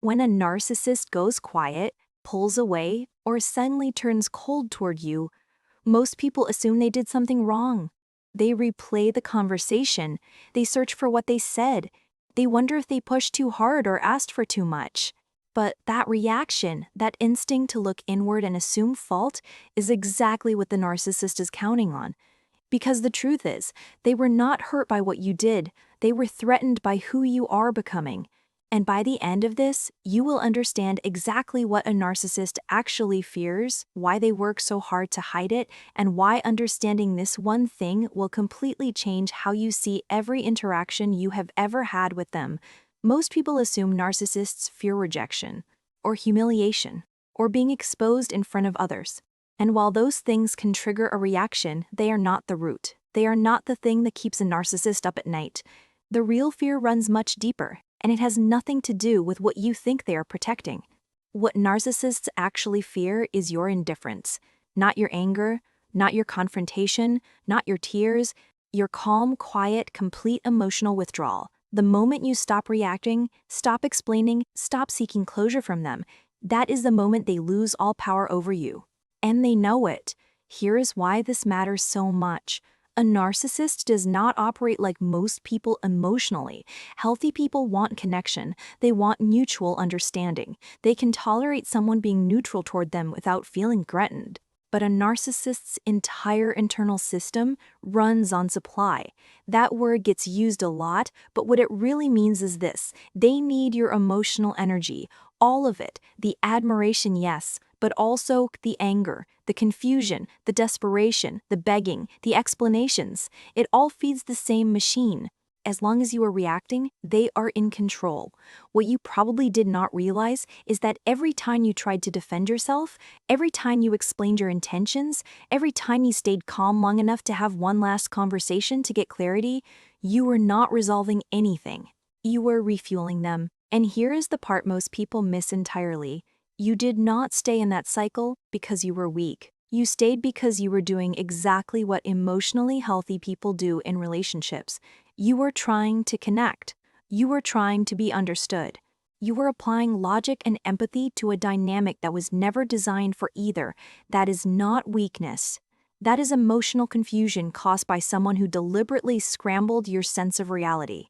When a narcissist goes quiet, pulls away, or suddenly turns cold toward you, most people assume they did something wrong. They replay the conversation, they search for what they said, they wonder if they pushed too hard or asked for too much. But that reaction, that instinct to look inward and assume fault, is exactly what the narcissist is counting on. Because the truth is, they were not hurt by what you did, they were threatened by who you are becoming. And by the end of this, you will understand exactly what a narcissist actually fears, why they work so hard to hide it, and why understanding this one thing will completely change how you see every interaction you have ever had with them. Most people assume narcissists fear rejection, or humiliation, or being exposed in front of others. And while those things can trigger a reaction, they are not the root. They are not the thing that keeps a narcissist up at night. The real fear runs much deeper, and it has nothing to do with what you think they are protecting. What narcissists actually fear is your indifference, not your anger, not your confrontation, not your tears, your calm, quiet, complete emotional withdrawal. The moment you stop reacting, stop explaining, stop seeking closure from them, that is the moment they lose all power over you. And they know it. Here is why this matters so much. A narcissist does not operate like most people emotionally. Healthy people want connection. They want mutual understanding. They can tolerate someone being neutral toward them without feeling threatened. But a narcissist's entire internal system runs on supply. That word gets used a lot, but what it really means is this: they need your emotional energy, all of it, the admiration, yes, but also the anger, the confusion, the desperation, the begging, the explanations. It all feeds the same machine. As long as you are reacting, they are in control. What you probably did not realize is that every time you tried to defend yourself, every time you explained your intentions, every time you stayed calm long enough to have one last conversation to get clarity, you were not resolving anything. You were refueling them. And here is the part most people miss entirely. You did not stay in that cycle because you were weak. You stayed because you were doing exactly what emotionally healthy people do in relationships. You were trying to connect. You were trying to be understood. You were applying logic and empathy to a dynamic that was never designed for either. That is not weakness. That is emotional confusion caused by someone who deliberately scrambled your sense of reality.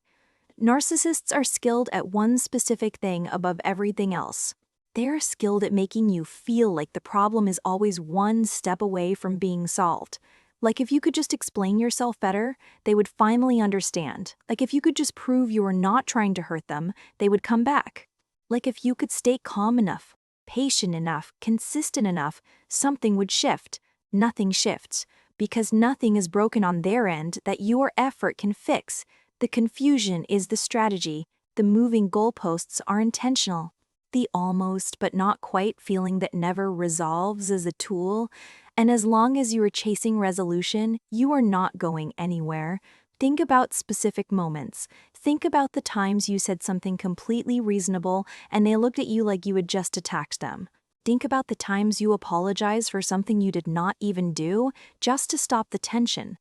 Narcissists are skilled at one specific thing above everything else. They're skilled at making you feel like the problem is always one step away from being solved. Like if you could just explain yourself better, they would finally understand. Like if you could just prove you were not trying to hurt them, they would come back. Like if you could stay calm enough, patient enough, consistent enough, something would shift. Nothing shifts, because nothing is broken on their end that your effort can fix. The confusion is the strategy. The moving goalposts are intentional. The almost but not quite feeling that never resolves is a tool, and as long as you are chasing resolution, you are not going anywhere. Think about specific moments. Think about the times you said something completely reasonable and they looked at you like you had just attacked them. Think about the times you apologized for something you did not even do, just to stop the tension.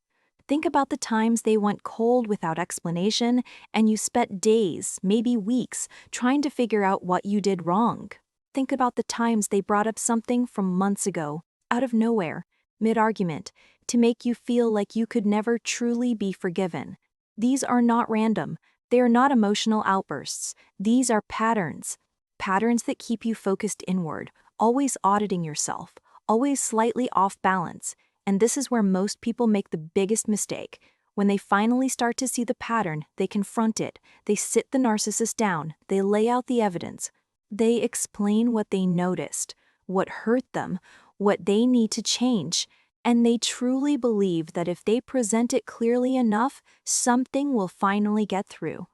Think about the times they went cold without explanation, and you spent days, maybe weeks, trying to figure out what you did wrong. Think about the times they brought up something from months ago, out of nowhere, mid-argument, to make you feel like you could never truly be forgiven. These are not random. They are not emotional outbursts. These are patterns. Patterns that keep you focused inward, always auditing yourself, always slightly off balance. And this is where most people make the biggest mistake. When they finally start to see the pattern, they confront it. They sit the narcissist down. They lay out the evidence. They explain what they noticed, what hurt them, what they need to change. And they truly believe that if they present it clearly enough, something will finally get through.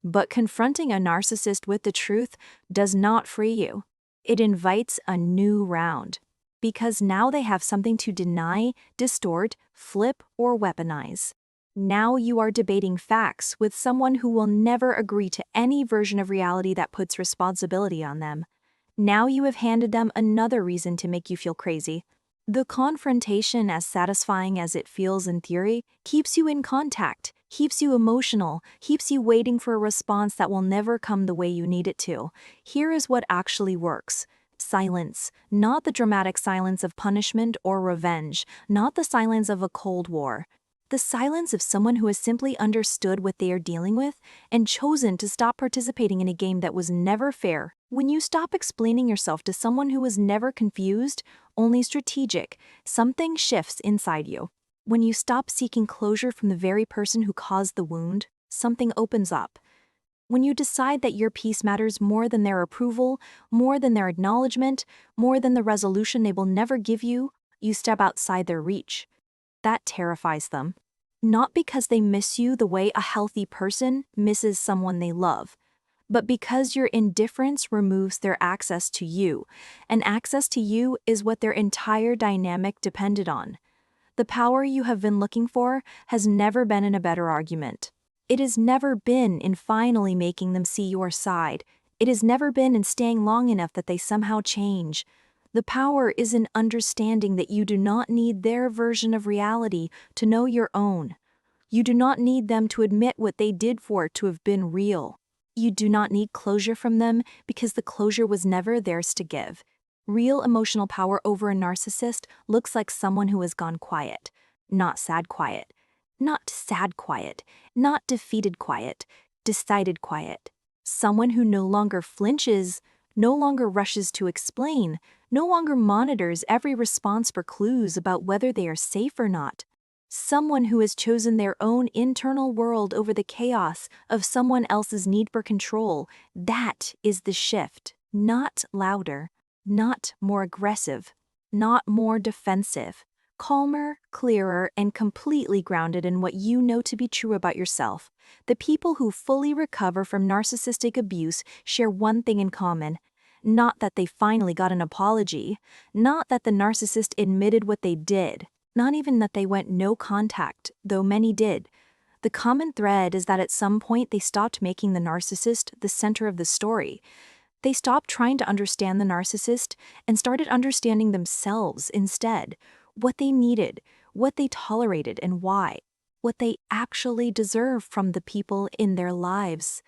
But confronting a narcissist with the truth does not free you. It invites a new round. Because now they have something to deny, distort, flip, or weaponize. Now you are debating facts with someone who will never agree to any version of reality that puts responsibility on them. Now you have handed them another reason to make you feel crazy. The confrontation, as satisfying as it feels in theory, keeps you in contact, keeps you emotional, keeps you waiting for a response that will never come the way you need it to. Here is what actually works. Silence, not the dramatic silence of punishment or revenge, not the silence of a Cold War. The silence of someone who has simply understood what they are dealing with and chosen to stop participating in a game that was never fair. When you stop explaining yourself to someone who was never confused, only strategic, something shifts inside you. When you stop seeking closure from the very person who caused the wound, something opens up. When you decide that your peace matters more than their approval, more than their acknowledgement, more than the resolution they will never give you, you step outside their reach. That terrifies them. Not because they miss you the way a healthy person misses someone they love, but because your indifference removes their access to you, and access to you is what their entire dynamic depended on. The power you have been looking for has never been in a better argument. It has never been in finally making them see your side. It has never been in staying long enough that they somehow change. The power is in understanding that you do not need their version of reality to know your own. You do not need them to admit what they did for it to have been real. You do not need closure from them because the closure was never theirs to give. Real emotional power over a narcissist looks like someone who has gone quiet, not sad quiet, not sad quiet, not defeated quiet, decided quiet. Someone who no longer flinches, no longer rushes to explain, no longer monitors every response for clues about whether they are safe or not. Someone who has chosen their own internal world over the chaos of someone else's need for control. That is the shift, not louder. Not more aggressive, not more defensive, calmer, clearer, and completely grounded in what you know to be true about yourself. The people who fully recover from narcissistic abuse share one thing in common. Not that they finally got an apology, not that the narcissist admitted what they did, not even that they went no contact, though many did. The common thread is that at some point they stopped making the narcissist the center of the story. They stopped trying to understand the narcissist and started understanding themselves instead, what they needed, what they tolerated and why, what they actually deserve from the people in their lives.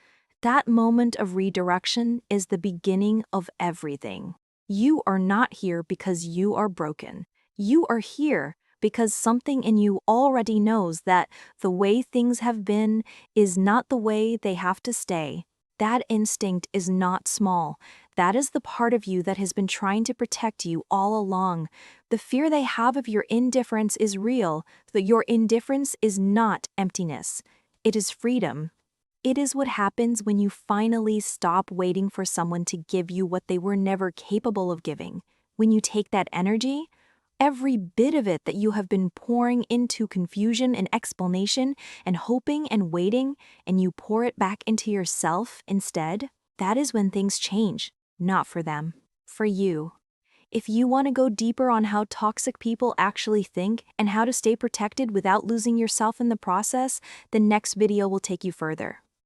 That moment of redirection is the beginning of everything. You are not here because you are broken. You are here because something in you already knows that the way things have been is not the way they have to stay. That instinct is not small. That is the part of you that has been trying to protect you all along. The fear they have of your indifference is real, that your indifference is not emptiness. It is freedom. It is what happens when you finally stop waiting for someone to give you what they were never capable of giving. When you take that energy, every bit of it that you have been pouring into confusion and explanation and hoping and waiting, and you pour it back into yourself instead, that is when things change. Not for them, for you. If you want to go deeper on how toxic people actually think and how to stay protected without losing yourself in the process, the next video will take you further.